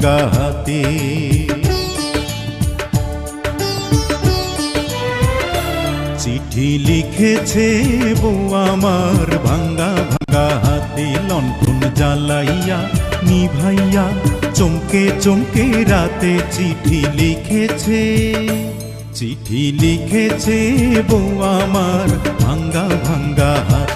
ভাঙ্গা হাতে। চিঠি লিখেছে বউ আমার ভাঙ্গা ভাঙ্গা হাতে, লণ্ঠন জ্বালাইয়া নিভাইয়া চমকে চমকে রাতে চিঠি লিখেছে। চিঠি লিখেছে বউ আমার ভাঙ্গা ভাঙ্গা হাতে।